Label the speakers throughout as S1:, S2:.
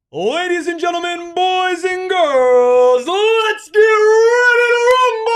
S1: Ladies and gentlemen, boys and girls, let's get ready to rumble!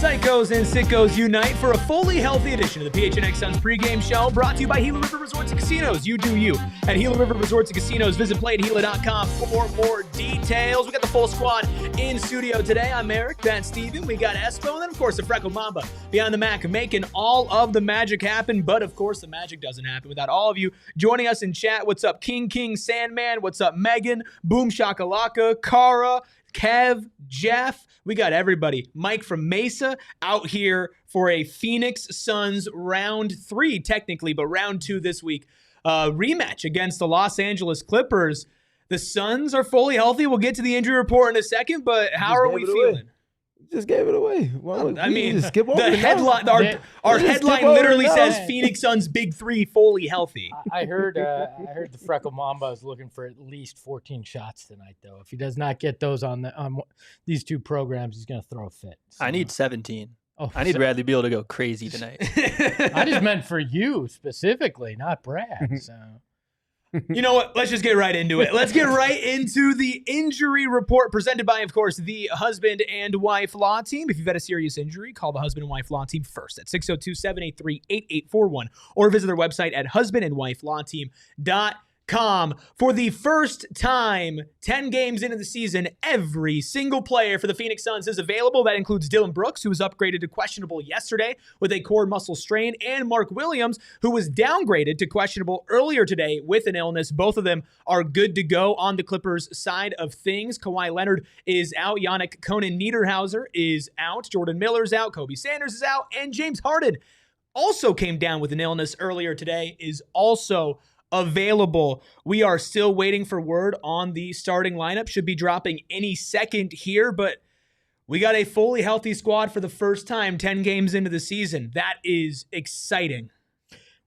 S1: Psychos and sickos unite for a fully healthy edition of the PHNX Suns pregame show, brought to you by Gila River Resorts and Casinos. You do you at Gila River Resorts and Casinos. Visit playatgila.com for more details. We got the full squad in studio today. I'm Eric, that's Steven, we got Espo, and then of course the Freckle Mamba behind the Mac, making all of the magic happen. But of course the magic doesn't happen without all of you joining us in chat. What's up, King Sandman? What's up, Megan? Boom Shakalaka, Kara, Kev, Jeff, we got everybody. Mike from Mesa out here for a Phoenix Suns round 3, technically, but round 2 this week. Rematch against the Los Angeles Clippers. The Suns are fully healthy. We'll get to the injury report in a second, but how are we feeling?
S2: Just gave it away.
S1: I mean, skip over the headline. Our headline literally says Phoenix Suns Big 3 fully healthy.
S3: I heard the Freckle Mamba is looking for at least 14 shots tonight, though. If he does not get those on these two programs, he's going to throw a fit. So.
S4: I need 17. I need Bradley Beal to go crazy tonight.
S3: I just meant for you specifically, not Brad. So.
S1: You know what? Let's just get right into it. Let's get right into the injury report presented by, of course, the husband and wife law team. If you've had a serious injury, call the husband and wife law team first at 602-783-8841 or visit their website at husbandandwifelawteam.com. For the first time, 10 games into the season, every single player for the Phoenix Suns is available. That includes Dillon Brooks, who was upgraded to questionable yesterday with a core muscle strain, and Mark Williams, who was downgraded to questionable earlier today with an illness. Both of them are good to go on the Clippers side of things. Kawhi Leonard is out. Yannick Conan Niederhauser is out. Jordan Miller's out. Kobe Sanders is out. And James Harden also came down with an illness earlier today, is also available. We are still waiting for word on the starting lineup. Should be dropping any second here, but we got a fully healthy squad for the first time 10 games into the season. That is exciting.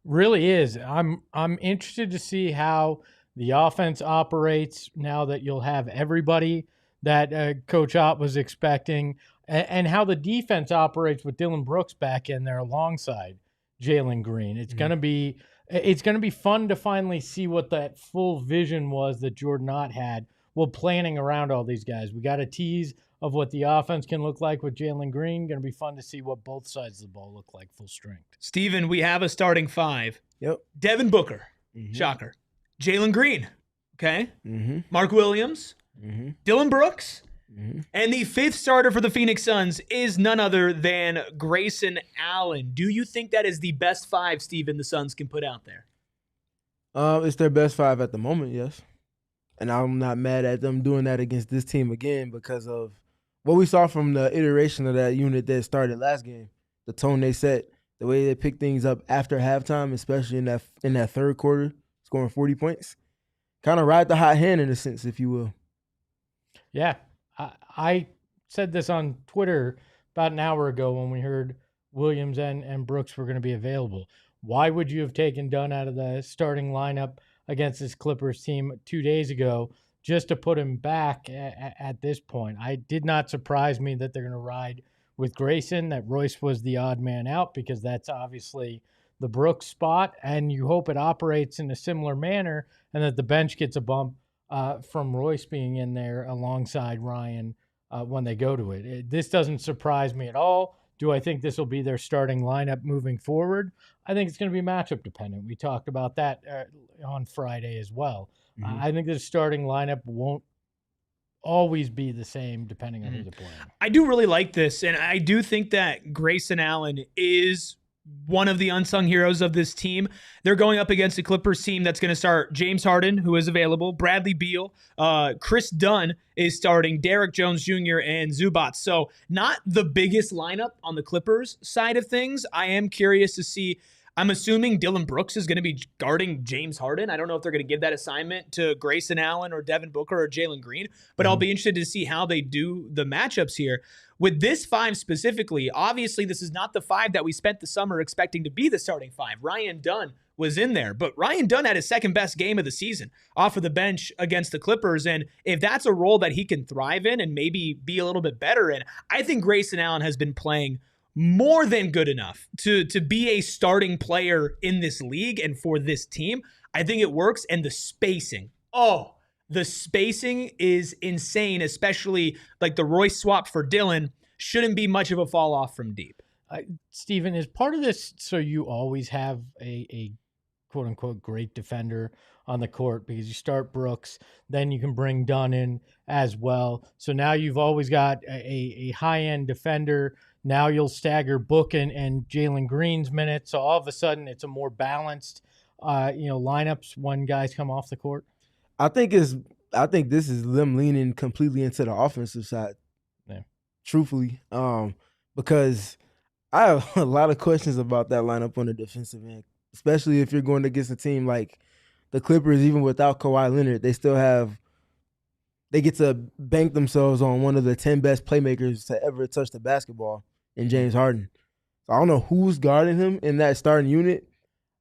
S3: Really is. I'm interested to see how the offense operates now that you'll have everybody that Coach Ott was expecting, and how the defense operates with Dillon Brooks back in there alongside Jalen Green. It's going to be fun to finally see what that full vision was that Jordan Ott had while planning around all these guys. We got a tease of what the offense can look like with Jalen Green. Going to be fun to see what both sides of the ball look like full strength.
S1: Steven, we have a starting 5.
S2: Yep.
S1: Devin Booker. Shocker. Jalen Green. Okay. Mark Williams. Dillon Brooks. And the 5th starter for the Phoenix Suns is none other than Grayson Allen. Do you think that is the best 5, Steven, the Suns can put out there?
S2: It's their best 5 at the moment, yes. And I'm not mad at them doing that against this team again because of what we saw from the iteration of that unit that started last game. The tone they set, the way they picked things up after halftime, especially in that third quarter, scoring 40 points. Kind of ride the hot hand in a sense, if you will.
S3: Yeah. I said this on Twitter about an hour ago when we heard Williams and Brooks were going to be available. Why would you have taken Dunn out of the starting lineup against this Clippers team 2 days ago just to put him back at this point? It did not surprise me that they're going to ride with Grayson, that Royce was the odd man out because that's obviously the Brooks spot, and you hope it operates in a similar manner and that the bench gets a bump from Royce being in there alongside Ryan when they go to it. This doesn't surprise me at all. Do I think this will be their starting lineup moving forward? I think it's going to be matchup dependent. We talked about that on Friday as well. I think the starting lineup won't always be the same depending on who they're playing.
S1: I do really like this, and I do think that Grayson Allen is one of the unsung heroes of this team. They're going up against a Clippers team that's going to start James Harden, who is available, Bradley Beal, Chris Dunn is starting, Derrick Jones Jr., and Zubac. So not the biggest lineup on the Clippers side of things. I am curious to see. I'm assuming Dillon Brooks is going to be guarding James Harden. I don't know if they're going to give that assignment to Grayson Allen or Devin Booker or Jalen Green, but I'll be interested to see how they do the matchups here. With this 5 specifically, obviously this is not the 5 that we spent the summer expecting to be the starting 5. Ryan Dunn was in there, but Ryan Dunn had his second best game of the season off of the bench against the Clippers, and if that's a role that he can thrive in and maybe be a little bit better in, I think Grayson Allen has been playing more than good enough to be a starting player in this league and for this team. I think it works, and the spacing. The spacing is insane, especially like the Royce swap for Dillon shouldn't be much of a fall off from deep.
S3: Steven, is part of this so you always have a quote-unquote great defender on the court because you start Brooks, then you can bring Dunn in as well. So now you've always got a high-end defender. Now you'll stagger Book and Jalen Green's minutes. So all of a sudden it's a more balanced lineups when guys come off the court.
S2: I think this is them leaning completely into the offensive side.
S3: Yeah.
S2: Truthfully. Because I have a lot of questions about that lineup on the defensive end, especially if you're going against a team like the Clippers. Even without Kawhi Leonard, they get to bank themselves on one of the 10 best playmakers to ever touch the basketball in James Harden. So I don't know who's guarding him in that starting unit.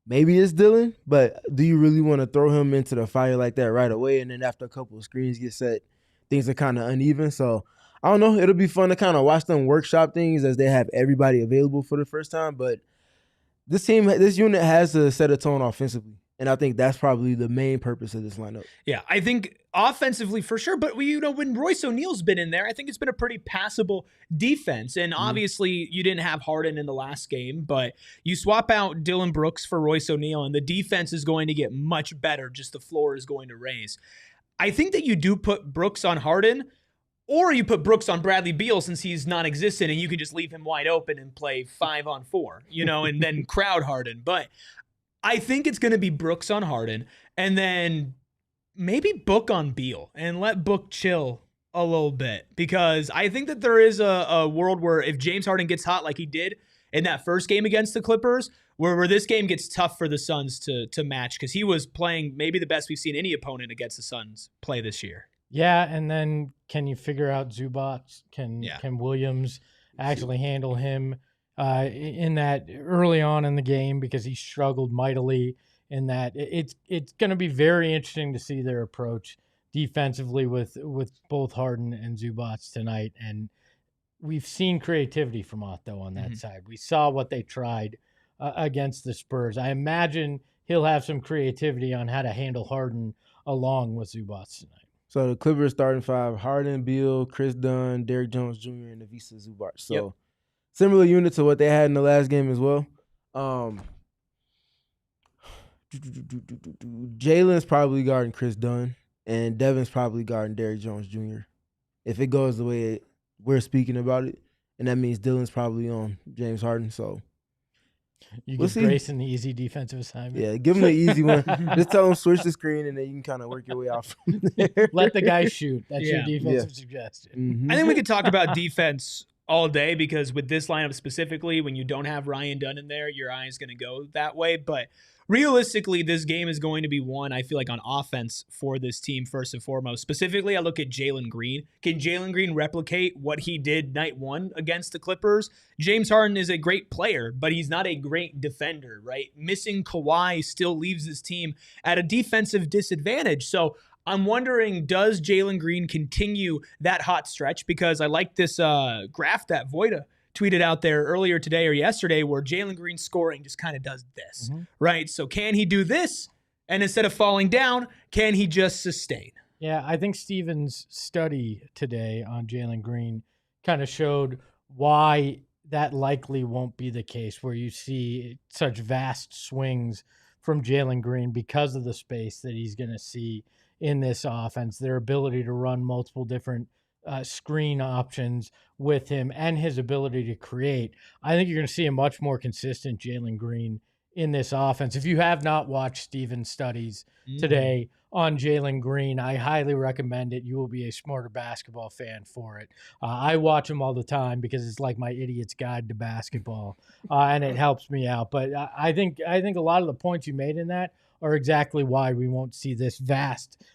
S2: Maybe it's Dillon, but do you really want to throw him into the fire like that right away? And then after a couple of screens get set, things are kind of uneven. So I don't know. It'll be fun to kind of watch them workshop things as they have everybody available for the first time. But this unit has to set a tone offensively. And I think that's probably the main purpose of this lineup.
S1: Yeah, I think offensively for sure. But when Royce O'Neal's been in there, I think it's been a pretty passable defense. And obviously you didn't have Harden in the last game, but you swap out Dillon Brooks for Royce O'Neal, and the defense is going to get much better. Just the floor is going to raise. I think that you do put Brooks on Harden, or you put Brooks on Bradley Beal since he's non-existent, and you can just leave him wide open and play 5-on-4, and then crowd Harden. But I think it's going to be Brooks on Harden, and then maybe Book on Beal, and let Book chill a little bit, because I think that there is a world where if James Harden gets hot like he did in that first game against the Clippers, where this game gets tough for the Suns to match, because he was playing maybe the best we've seen any opponent against the Suns play this year.
S3: Yeah, and then can you figure out Zubac? Can Williams actually handle him in that early on in the game, because he struggled mightily in that? It's going to be very interesting to see their approach defensively with both Harden and Zubac tonight. And we've seen creativity from Otto on that side. We saw what they tried against the Spurs. I imagine he'll have some creativity on how to handle Harden along with Zubac tonight.
S2: So the Clippers starting 5: Harden, Beal, Chris Dunn, Derrick Jones Jr., and Ivica Zubac. So similar unit to what they had in the last game as well. Jalen's probably guarding Chris Dunn, and Devin's probably guarding Derrick Jones Jr. if it goes the way we're speaking about it. And that means Dillon's probably on James Harden. So
S3: you give Grayson the easy defensive assignment.
S2: Yeah, give him the easy one. Just tell him switch the screen, and then you can kind of work your way out from there.
S3: Let the guy shoot. That's your defensive suggestion.
S1: I think we could talk about defense all day, because with this lineup specifically, when you don't have Ryan Dunn in there, your eye is going to go that way. But realistically, this game is going to be won, I feel like, on offense for this team first and foremost. Specifically, I look at Jalen Green. Can Jalen Green replicate what he did night one against the Clippers? James Harden is a great player, but he's not a great defender, right? Missing Kawhi still leaves this team at a defensive disadvantage. So I'm wondering, does Jalen Green continue that hot stretch? Because I like this graph that Voida tweeted out there earlier today or yesterday, where Jalen Green's scoring just kind of does this, right? So can he do this? And instead of falling down, can he just sustain?
S3: Yeah, I think Steven's study today on Jalen Green kind of showed why that likely won't be the case, where you see such vast swings from Jalen Green because of the space that he's going to see in this offense, their ability to run multiple different screen options with him and his ability to create, I think you're going to see a much more consistent Jalen Green in this offense. If you have not watched Steven's studies today on Jalen Green, I highly recommend it. You will be a smarter basketball fan for it. I watch him all the time because it's like my idiot's guide to basketball, and it helps me out. But I think a lot of the points you made in that are exactly why we won't see this vacillation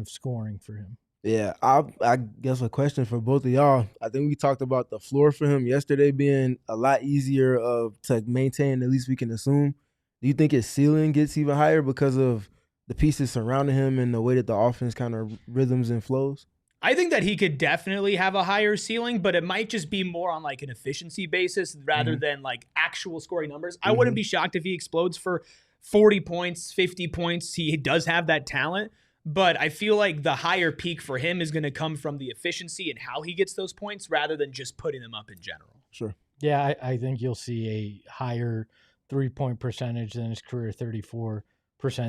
S3: of scoring for him.
S2: Yeah, I guess a question for both of y'all. I think we talked about the floor for him yesterday being a lot easier to maintain, at least we can assume. Do you think his ceiling gets even higher because of the pieces surrounding him and the way that the offense kind of rhythms and flows?
S1: I think that he could definitely have a higher ceiling, but it might just be more on like an efficiency basis rather than like actual scoring numbers. I wouldn't be shocked if he explodes for 40 points, 50 points. He does have that talent. But I feel like the higher peak for him is going to come from the efficiency and how he gets those points rather than just putting them up in general.
S2: Sure.
S3: Yeah, I think you'll see a higher three-point percentage than his career 34%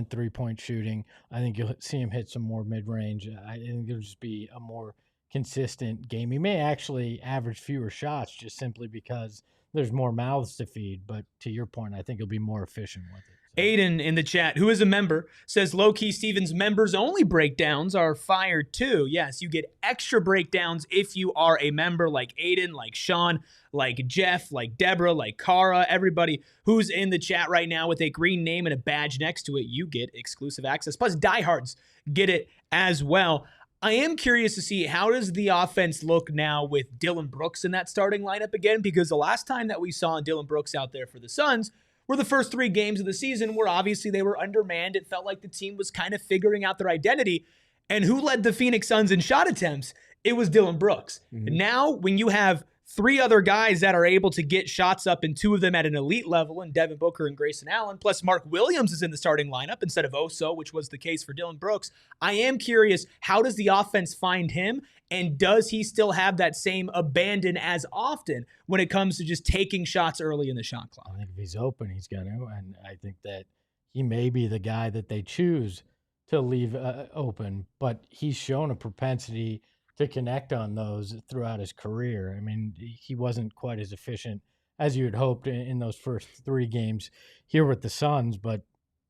S3: three-point shooting. I think you'll see him hit some more mid-range. I think there'll just be a more consistent game. He may actually average fewer shots just simply because there's more mouths to feed. But to your point, I think he'll be more efficient with it.
S1: Aiden in the chat, who is a member, says low-key Stevens members only breakdowns are fired too. Yes, you get extra breakdowns if you are a member, like Aiden, like Sean, like Jeff, like Deborah, like Kara, everybody who's in the chat right now with a green name and a badge next to it. You get exclusive access. Plus diehards get it as well. I am curious to see how does the offense look now with Dillon Brooks in that starting lineup again, because the last time that we saw Dillon Brooks out there for the Suns were the first 3 games of the season where obviously they were undermanned. It felt like the team was kind of figuring out their identity. And who led the Phoenix Suns in shot attempts? It was Dillon Brooks. Now, when you have 3 other guys that are able to get shots up, and 2 of them at an elite level, and Devin Booker and Grayson Allen, plus Mark Williams is in the starting lineup instead of Oso, which was the case for Dillon Brooks. I am curious, how does the offense find him? And does he still have that same abandon as often when it comes to just taking shots early in the shot clock?
S3: I think if he's open, he's going to. And I think that he may be the guy that they choose to leave open. But he's shown a propensity to connect on those throughout his career. I mean, he wasn't quite as efficient as you had hoped in those first 3 games here with the Suns. But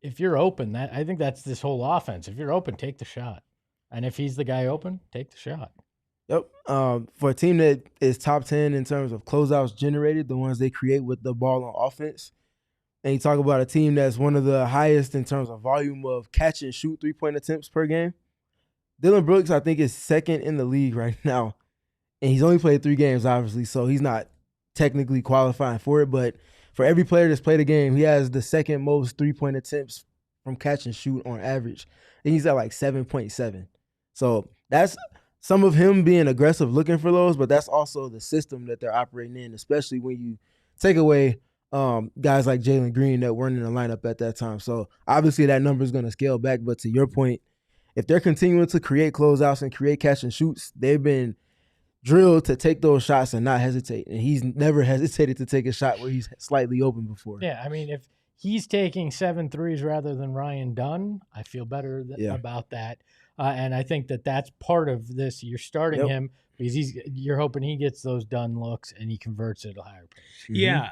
S3: if you're open, I think that's this whole offense. If you're open, take the shot. And if he's the guy open, take the shot.
S2: Yep. For a team that is top 10 in terms of closeouts generated, the ones they create with the ball on offense, and you talk about a team that's one of the highest in terms of volume of catch and shoot 3-point attempts per game, Dillon Brooks, I think, is second in the league right now. And he's only played 3 games, obviously, so he's not technically qualifying for it. But for every player that's played a game, he has the second most 3-point attempts from catch and shoot on average. And he's at like 7.7. So that's some of him being aggressive looking for those, but that's also the system that they're operating in, especially when you take away guys like Jalen Green that weren't in the lineup at that time. So obviously that number is going to scale back. But to your point, if they're continuing to create closeouts and create catch and shoots, they've been drilled to take those shots and not hesitate. And he's never hesitated to take a shot where he's slightly open before.
S3: Yeah, I mean, if he's taking 7 threes rather than Ryan Dunn, I feel better about that. And I think that that's part of this. You're starting him because you're hoping he gets those Dunn looks and he converts it at a higher pace.
S1: Yeah.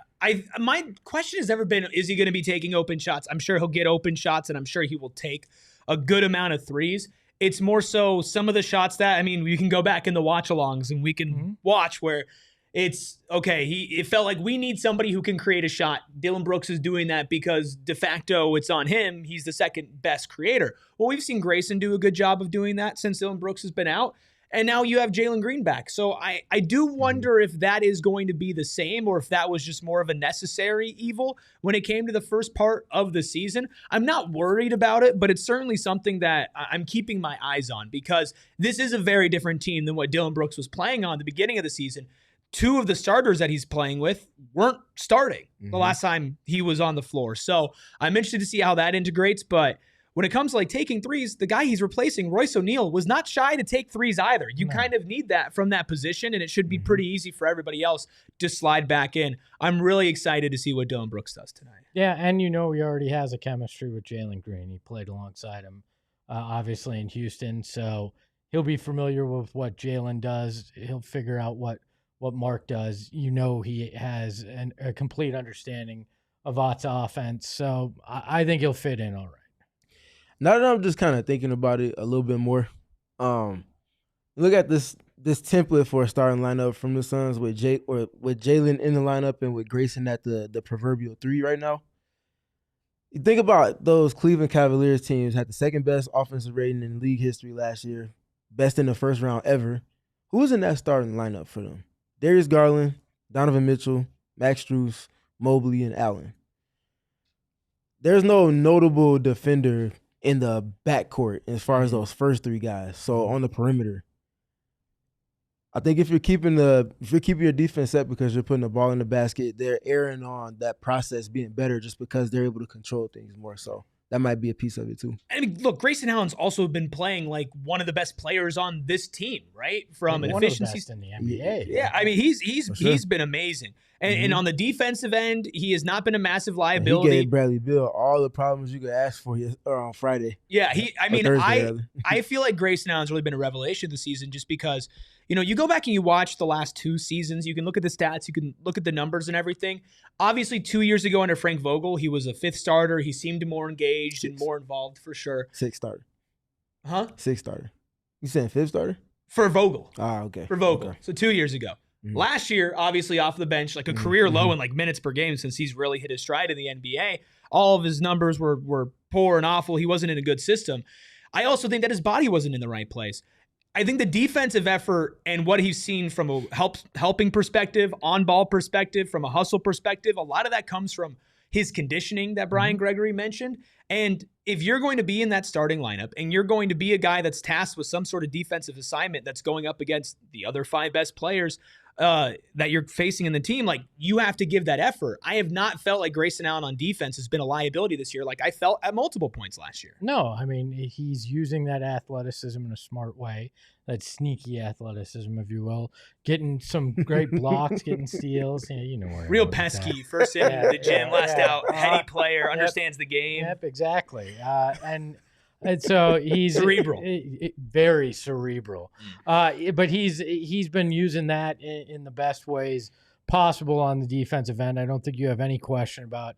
S1: My question has never been, is he going to be taking open shots? I'm sure he'll get open shots, and I'm sure he will take a good amount of threes. It's more so some of the shots that, I mean, we can go back in the watch-alongs and we can watch where it's, okay, it felt like we need somebody who can create a shot. Dillon Brooks is doing that because de facto it's on him. He's the second best creator. Well, we've seen Grayson do a good job of doing that since Dillon Brooks has been out. And now you have Jalen Green back. So I do wonder if that is going to be the same or if that was just more of a necessary evil when it came to the first part of the season. I'm not worried about it, but it's certainly something that I'm keeping my eyes on because this is a very different team than what Dillon Brooks was playing on at the beginning of the season. 2 of the starters that he's playing with weren't starting the last time he was on the floor. So I'm interested to see how that integrates, but when it comes to like taking threes, the guy he's replacing, Royce O'Neal, was not shy to take threes either. You kind of need that from that position, and it should be pretty easy for everybody else to slide back in. I'm really excited to see what Dillon Brooks does tonight.
S3: Yeah, and he already has a chemistry with Jalen Green. He played alongside him, obviously, in Houston, so he'll be familiar with what Jalen does. He'll figure out what Mark does. He has a complete understanding of Ott's offense. So I think he'll fit in all right.
S2: Now that I'm just kind of thinking about it a little bit more, look at this template for a starting lineup from the Suns with Jalen in the lineup and with Grayson at the proverbial 3 right now. You think about those Cleveland Cavaliers teams had the second best offensive rating in league history last year, best in the first round ever. Who's in that starting lineup for them? Darius Garland, Donovan Mitchell, Max Strus, Mobley, and Allen. There's no notable defender in the backcourt as far as those first 3 guys. So on the perimeter, I think if you're keeping your defense set because you're putting the ball in the basket, they're erring on that process being better just because they're able to control things more. So that might be a piece of it too.
S1: I mean, look, Grayson Allen's also been playing like one of the best players on this team, right? From an efficiency
S3: in the NBA.
S1: Yeah, I mean, he's been amazing. And on the defensive end, he has not been a massive liability.
S2: He gave Bradley Beal all the problems you could ask for on Friday.
S1: Yeah, I feel like Grayson Allen's really been a revelation this season just because, you go back and you watch the last 2 seasons, you can look at the stats, you can look at the numbers and everything. Obviously, 2 years ago under Frank Vogel, he was a 5th starter. He seemed more engaged and more involved for sure.
S2: 6th starter.
S1: Huh?
S2: 6th starter. You saying 5th starter?
S1: For Vogel.
S2: Ah, okay.
S1: For Vogel.
S2: Okay.
S1: So 2 years ago. Mm-hmm. Last year, obviously off the bench, like a career low in like minutes per game since he's really hit his stride in the NBA. All of his numbers were poor and awful. He wasn't in a good system. I also think that his body wasn't in the right place. I think the defensive effort and what he's seen from a helping perspective, on-ball perspective, from a hustle perspective, a lot of that comes from his conditioning that Brian Gregory mentioned. And if you're going to be in that starting lineup and you're going to be a guy that's tasked with some sort of defensive assignment that's going up against the other 5 best players that you're facing in the team, like, you have to give that effort. I have not felt like Grayson Allen on defense has been a liability this year like I felt at multiple points last year.
S3: No, I mean, he's using that athleticism in a smart way, that sneaky athleticism, if you will, getting some great blocks, getting steals. Where
S1: real pesky, first in the gym, last out, heady player, understands the game.
S3: Yep, exactly. And so he's
S1: cerebral,
S3: very cerebral. But he's been using that in the best ways possible on the defensive end. I don't think you have any question about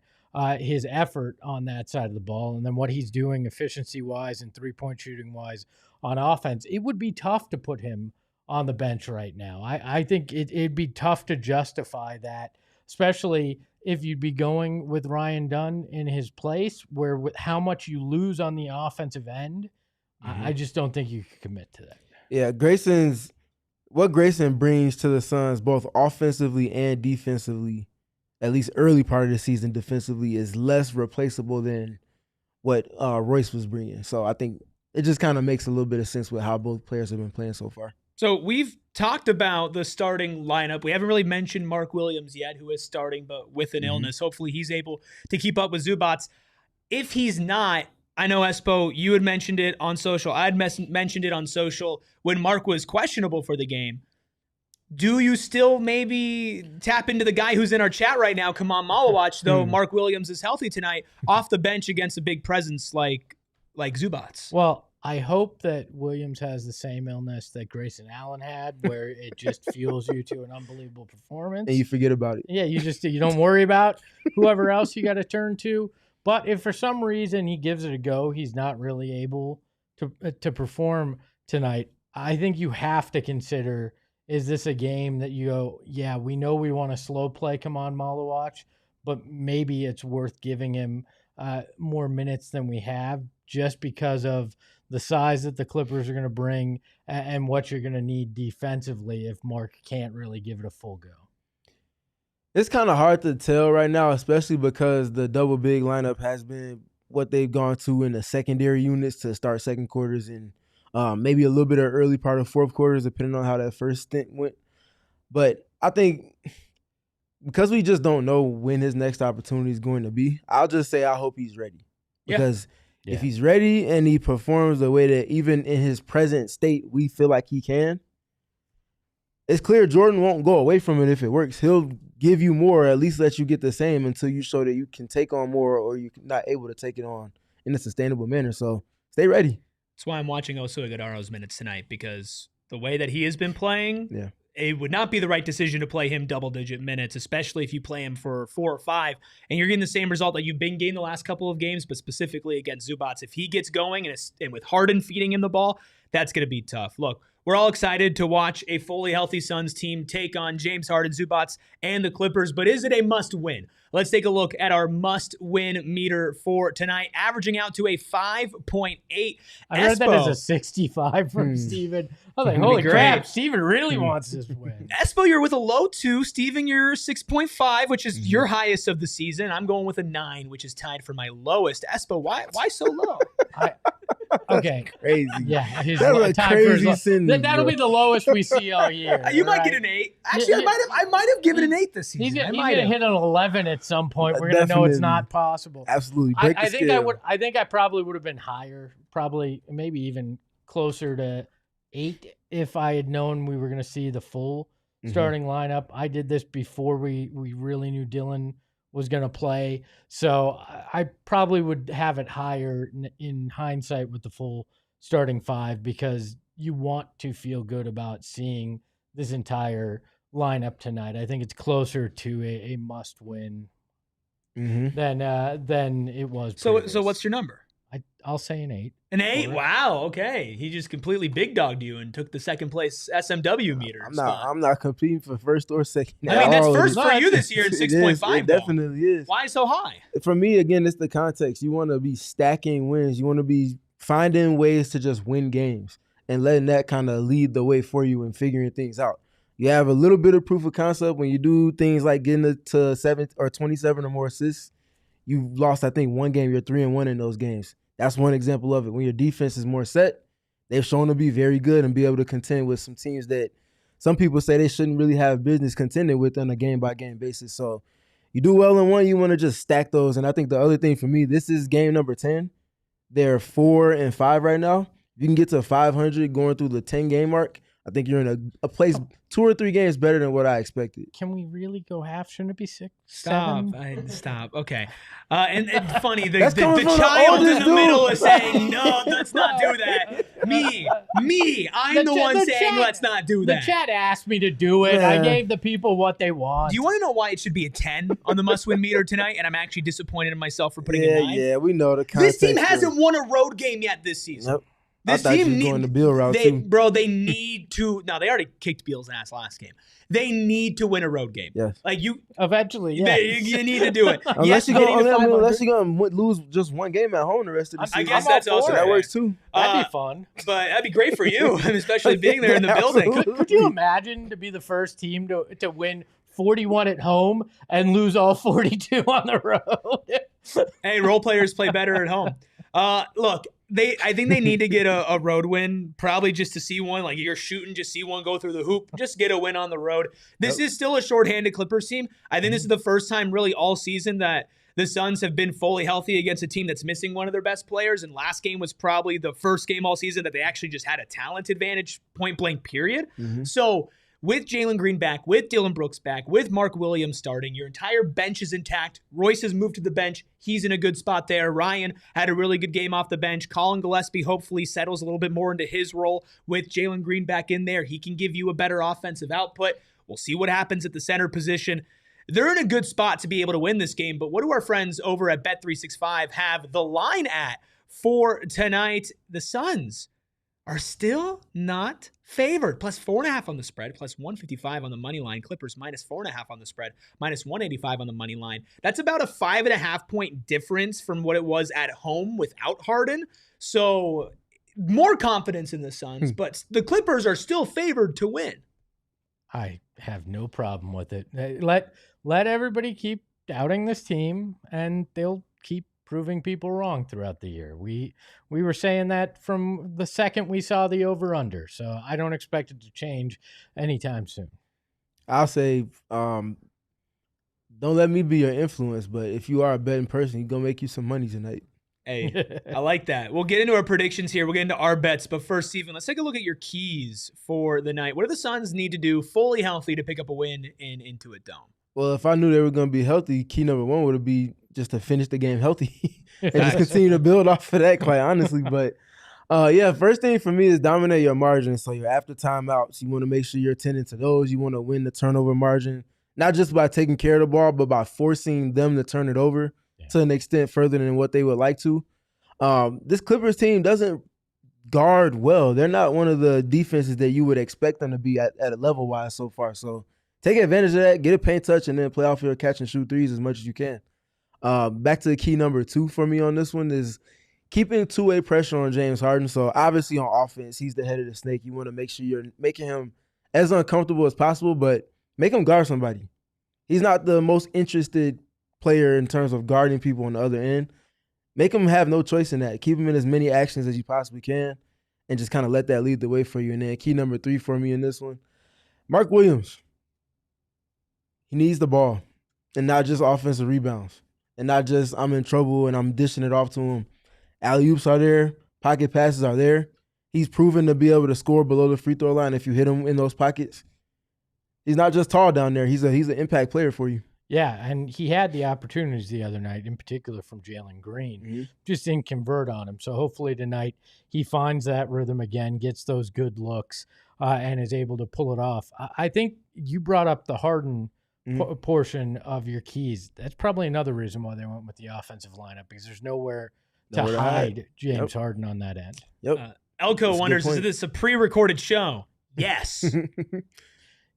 S3: his effort on that side of the ball, and then what he's doing efficiency-wise and three-point shooting-wise on offense. It would be tough to put him on the bench right now. I think it'd be tough to justify that, especially if you'd be going with Ryan Dunn in his place, where with how much you lose on the offensive end, I just don't think you could commit to that.
S2: Yeah, what Grayson brings to the Suns, both offensively and defensively, at least early part of the season defensively, is less replaceable than what Royce was bringing. So I think it just kind of makes a little bit of sense with how both players have been playing so far.
S1: So we've talked about the starting lineup. We haven't really mentioned Mark Williams yet, who is starting, but with an illness. Hopefully he's able to keep up with Zubats. If he's not, I know, Espo, you had mentioned it on social. I had mentioned it on social when Mark was questionable for the game. Do you still maybe tap into the guy who's in our chat right now, Kaman Malawach, though Mark Williams is healthy tonight, off the bench against a big presence like Zubats?
S3: Well, I hope that Williams has the same illness that Grayson Allen had, where it just fuels you to an unbelievable performance.
S2: And you forget about it.
S3: Yeah, you don't worry about whoever else you got to turn to. But if for some reason he gives it a go, he's not really able to perform tonight, I think you have to consider, is this a game that you go, yeah, we know we want to slow play Kaman Malawach, but maybe it's worth giving him more minutes than we have, just because of the size that the Clippers are going to bring and what you're going to need defensively if Mark can't really give it a full go.
S2: It's kind of hard to tell right now, especially because the double big lineup has been what they've gone to in the secondary units to start second quarters and maybe a little bit of early part of fourth quarters, depending on how that first stint went. But I think because we just don't know when his next opportunity is going to be, I'll just say I hope he's ready. Because if he's ready and he performs the way that even in his present state we feel like he can, it's clear Jordan won't go away from it if it works. He'll give you more, or at least let you get the same until you show that you can take on more or you're not able to take it on in a sustainable manner. So stay ready.
S1: That's why I'm watching Oso Iguodala's minutes tonight, because the way that he has been playing, it would not be the right decision to play him double-digit minutes, especially if you play him for 4 or 5, and you're getting the same result that you've been getting the last couple of games, but specifically against Zubats. If he gets going and with Harden feeding him the ball, that's going to be tough. Look, we're all excited to watch a fully healthy Suns team take on James Harden, Zubats, and the Clippers, but is it a must-win? Let's take a look at our must-win meter for tonight, averaging out to a 5.8.
S3: I heard that as a 65 from Steven. I was like, holy crap, Steven really wants this win.
S1: Espo, you're with a low 2. Steven, you're 6.5, which is your highest of the season. I'm going with a 9, which is tied for my lowest. Espo, why so low?
S3: Okay.
S2: Crazy.
S3: Yeah.
S2: That's a crazy sentence,
S3: that'll be the lowest we see all year.
S1: You might get an 8. Actually, I might have given an 8 this season.
S3: He's going to hit an 11 at some point. We're going to know it's not possible.
S2: Absolutely.
S3: I think I probably would have been higher, probably maybe even closer to 8 if I had known we were going to see the full starting lineup. I did this before we really knew Dillon was going to play. So I probably would have it higher in hindsight with the full starting 5, because you want to feel good about seeing this entire lineup tonight. I think it's closer to a must win than it was.
S1: So what's your number?
S3: I'll say an 8.
S1: An 8? Wow. Okay. He just completely big dogged you and took the second place SMW meter.
S2: I'm not competing for first or second.
S1: I mean, that's first for you this year at 6.5.
S2: It definitely is.
S1: Why so high?
S2: For me, again, it's the context. You want to be stacking wins. You want to be finding ways to just win games and letting that kind of lead the way for you and figuring things out. You have a little bit of proof of concept when you do things like getting to 7 or 27 or more assists. You've lost, I think, one game. You're 3-1 in those games. That's one example of it. When your defense is more set, they've shown to be very good and be able to contend with some teams that some people say they shouldn't really have business contending with on a game-by-game basis. So you do well in one, you want to just stack those. And I think the other thing for me, this is game number 10. They're 4-5 right now. If you can get to 500 going through the 10-game mark, I think you're in a place 2 or 3 games better than what I expected.
S3: Can we really go half? Shouldn't it be 6?
S1: Stop.
S3: 7?
S1: Stop. Okay. And funny, the child in the middle is saying, no, let's not do that. Me. I'm the one saying let's not do that.
S3: The chat asked me to do it. Yeah. I gave the people what they want.
S1: Do you want to know why it should be a 10 on the must-win meter tonight? And I'm actually disappointed in myself for putting a 9.
S2: Yeah, we know the context.
S1: This team hasn't won a road game yet this season.
S2: Yep. This I thought team you were going the Beal route too.
S1: Bro, they need to. No, they already kicked Beal's ass last game. They need to win a road game.
S2: Yes.
S1: Like you
S3: eventually.
S1: Yeah. You need to do it.
S2: Unless you're going to lose just one game at home the rest of the season.
S1: I guess that's also
S2: that works too.
S3: That'd be fun.
S1: But that'd be great for you, especially being there in the building.
S3: Could you imagine to be the first team to win 41 at home and lose all 42 on the road?
S1: Hey, role players play better at home. Look. I think they need to get a road win, probably just to see one. Like you're shooting, just see one go through the hoop. Just get a win on the road. This is still a shorthanded Clippers team. I think this is the first time really all season that the Suns have been fully healthy against a team that's missing one of their best players. And last game was probably the first game all season that they actually just had a talent advantage, point blank, period. So with Jalen Green back, with Dillon Brooks back, with Mark Williams starting, your entire bench is intact. Royce has moved to the bench. He's in a good spot there. Ryan had a really good game off the bench. Colin Gillespie hopefully settles a little bit more into his role with Jalen Green back in there. He can give you a better offensive output. We'll see what happens at the center position. They're in a good spot to be able to win this game, but what do our friends over at Bet365 have the line at for tonight? The Suns are still not favored. Plus 4.5 on the spread, plus 155 on the money line. Clippers minus 4.5 on the spread, minus 185 on the money line. That's about a 5.5 point difference from what it was at home without Harden. So more confidence in the Suns, but the Clippers are still favored to win.
S3: I have no problem with it. Let everybody keep doubting this team, and they'll keep proving people wrong throughout the year. We were saying that from the second we saw the over-under, so I don't expect it to change anytime soon.
S2: I'll say, don't let me be your influence, but if you are a betting person, you're going to make you some money tonight.
S1: Hey, I like that. We'll get into our predictions here. We'll get into our bets, but first, Steven, let's take a look at your keys for the night. What do the Suns need to do fully healthy to pick up a win in Intuit Dome?
S2: Well, if I knew they were going to be healthy, key number 1 would be just to finish the game healthy and just continue to build off of that, quite honestly. But Yeah, first thing for me is dominate your margin. So your after timeouts, you want to make sure you're attending to those. You want to win the turnover margin, not just by taking care of the ball, but by forcing them to turn it over to an extent further than what they would like to. This Clippers team doesn't guard well. They're not one of the defenses that you would expect them to be at a level-wise so far. So take advantage of that, get a paint touch, and then play off your catch and shoot threes as much as you can. Back to the key number 2 for me on this one is keeping two-way pressure on James Harden. So obviously on offense, he's the head of the snake. You want to make sure you're making him as uncomfortable as possible, but make him guard somebody. He's not the most interested player in terms of guarding people on the other end. Make him have no choice in that. Keep him in as many actions as you possibly can and just kind of let that lead the way for you. And then key number 3 for me in this one, Mark Williams. He needs the ball and not just offensive rebounds and not just I'm in trouble and I'm dishing it off to him. Alley-oops are there. Pocket passes are there. He's proven to be able to score below the free throw line if you hit him in those pockets. He's not just tall down there. He's an impact player for you.
S3: Yeah, and he had the opportunities the other night, in particular from Jalen Green. Just didn't convert on him. So hopefully tonight he finds that rhythm again, gets those good looks, and is able to pull it off. I think you brought up the Harden portion of your keys. That's probably another reason why they went with the offensive lineup, because there's nowhere to hide James Harden on that end.
S1: Elko wonders, is this a pre-recorded show? Yes.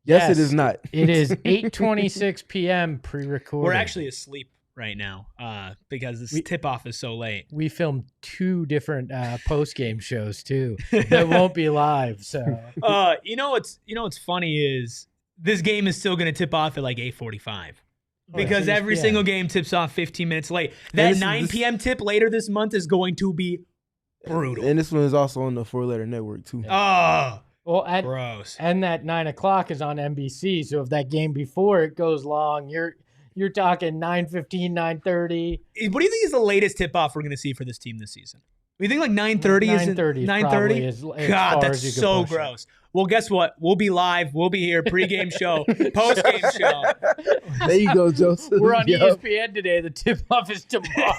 S2: Yes, it is not.
S3: It is 8:26 p.m. pre-recorded.
S1: We're actually asleep right now because this tip-off is so late.
S3: We filmed 2 different post-game shows too that won't be live. So
S1: you know what's funny is this game is still going to tip off at like 8:45. Because every single game tips off 15 minutes late. That 9 p.m. tip later this month is going to be brutal.
S2: And this one is also on the 4-letter network, too.
S1: Oh,
S3: well,
S1: gross.
S3: And that 9 o'clock is on NBC. So if that game before it goes long, you're talking 9:15, 9:30.
S1: What do you think is the latest tip-off we're going to see for this team this season? You think like 9:30 is 9:30? God, that's so gross. Well, guess what? We'll be live. We'll be here. Pre-game show, post-game show.
S2: There you go, Joseph.
S3: We're on ESPN today. The tip-off is tomorrow.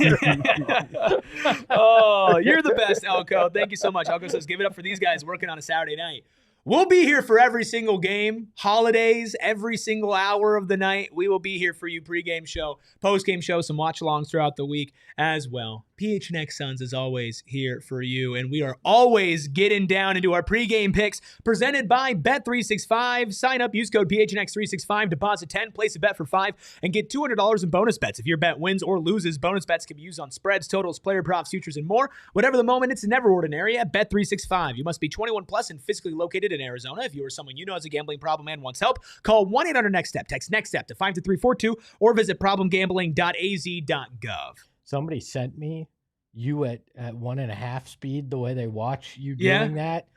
S1: Oh, you're the best, Elko. Thank you so much. Elko says, give it up for these guys working on a Saturday night. We'll be here for every single game, holidays, every single hour of the night. We will be here for you, pregame show, postgame show, some watch-alongs throughout the week as well. PHNX Suns is always here for you, and we are always getting down into our pregame picks presented by Bet365. Sign up, use code PHNX365, deposit 10, place a bet for 5, and get $200 in bonus bets. If your bet wins or loses, bonus bets can be used on spreads, totals, player props, futures, and more. Whatever the moment, it's never ordinary at Bet365. You must be 21 plus and physically located in Arizona. If you or someone you know has a gambling problem and wants help, call 1-800-NEXT-STEP. Text NEXT STEP to 52342 or visit problemgambling.az.gov.
S3: Somebody sent me you at 1.5 speed, the way they watch you doing that.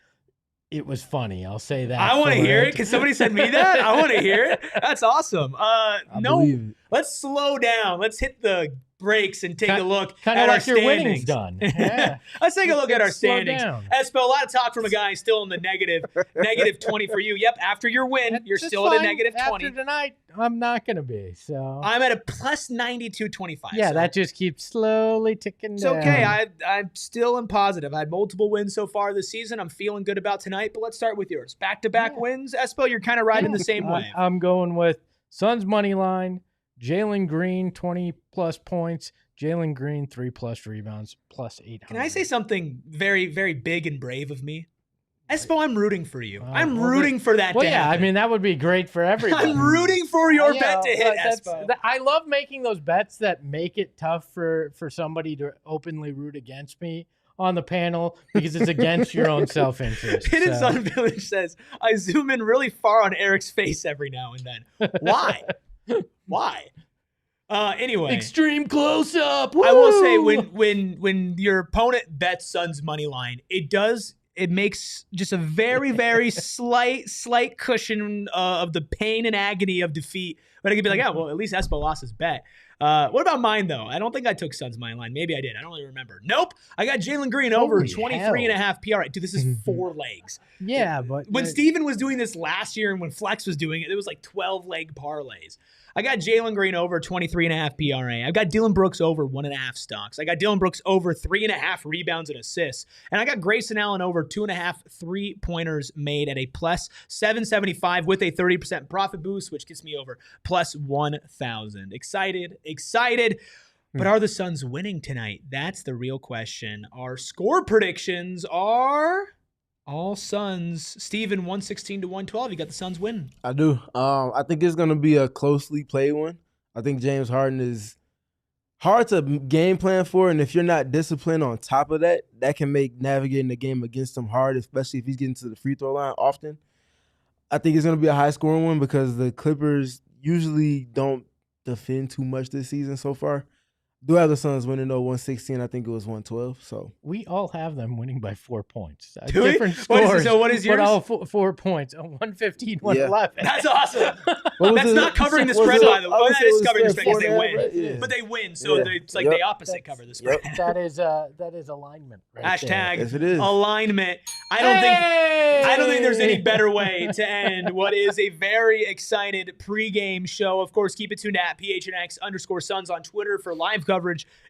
S3: It was funny. I'll say that.
S1: I want to hear it. Can somebody send me that? I want to hear it. That's awesome. Let's slow down. Let's hit the brakes and take a look at our standings.
S3: Your winning's done. Yeah.
S1: Let's take a look at our standings. Espo, a lot of talk from a guy still in the negative 20 for you. Yep, after your win, you're still in the negative 20.
S3: After tonight, I'm not going to be. So
S1: I'm at a plus 92.25.
S3: Yeah, that just keeps slowly ticking down.
S1: It's okay. I'm still in positive. I had multiple wins so far this season. I'm feeling good about tonight, but let's start with yours. Back-to-back wins. Espo, you're kind of riding the same way.
S3: I'm going with Suns money line, Jalen Green, 20-plus points. Jalen Green, 3+ rebounds, plus 800.
S1: Can I say something very, very big and brave of me? Espo, I'm rooting for you. I'm rooting for that to happen.
S3: I mean, that would be great for everybody.
S1: I'm rooting for your bet to hit, Espo.
S3: I love making those bets that make it tough for somebody to openly root against me on the panel because it's against your own self-interest.
S1: Hidden Sun Village says, I zoom in really far on Eric's face every now and then. Why? Why? Anyway,
S3: extreme close up.
S1: I will say when your opponent bets Suns money line, it makes just a very, very slight cushion of the pain and agony of defeat. But I could be like, well, at least Espo lost his bet. What about mine, though? I don't think I took Suns money line. Maybe I did. I don't really remember. Nope. I got Jalen Green over
S3: Holy
S1: 23.5 PRA. Dude, this is 4 legs.
S3: Yeah, but
S1: When Steven was doing this last year and when Flex was doing it, it was like 12-leg parlays. I got Jalen Green over 23.5 PRA. I've got Dillon Brooks over 1.5 stocks. I got Dillon Brooks over 3.5 rebounds and assists. And I got Grayson Allen over 2.5 3-pointers made at a plus 775 with a 30% profit boost, which gets me over plus 1,000. Excited. But are the Suns winning tonight? That's the real question. Our score predictions are all Suns. Steven, 116 to 112. You got the Suns winning.
S2: I do. I think it's going to be a closely played one. I think James Harden is hard to game plan for, and if you're not disciplined on top of that, that can make navigating the game against him hard, especially if he's getting to the free throw line often. I think it's going to be a high-scoring one because the Clippers usually don't defend too much this season so far. Do have the Suns winning, though, 116. I think it was 112. So
S3: we all have them winning by 4 points.
S1: Do we?
S3: Different scores.
S1: So what is yours?
S3: But all 4 points. 115, 111.
S1: That's awesome. That's not covering the spread, by the way. That is covering the spread because they win.
S2: Right? Yeah.
S1: But they win, so it's like they opposite cover the spread.
S3: That is alignment. Right
S1: Hashtag
S2: yes, it is.
S1: Alignment. I don't think there's any better way to end what is a very excited pregame show. Of course, keep it tuned at PHNX_Suns on Twitter for live coverage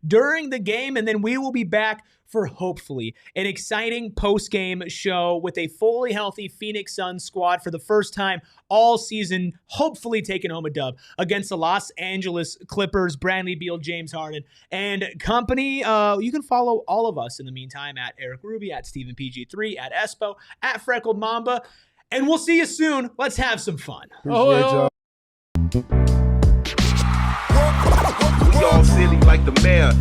S1: during the game, and then we will be back for hopefully an exciting post-game show with a fully healthy Phoenix Suns squad for the first time all season, hopefully taking home a dub against the Los Angeles Clippers, Bradley Beal, James Harden, and company. You can follow all of us in the meantime at Eric Ruby, at StephenPG3, at Espo, at Freckled Mamba, and we'll see you soon. Let's have some fun.
S2: Appreciate y'all.
S5: We all silly like the mayor.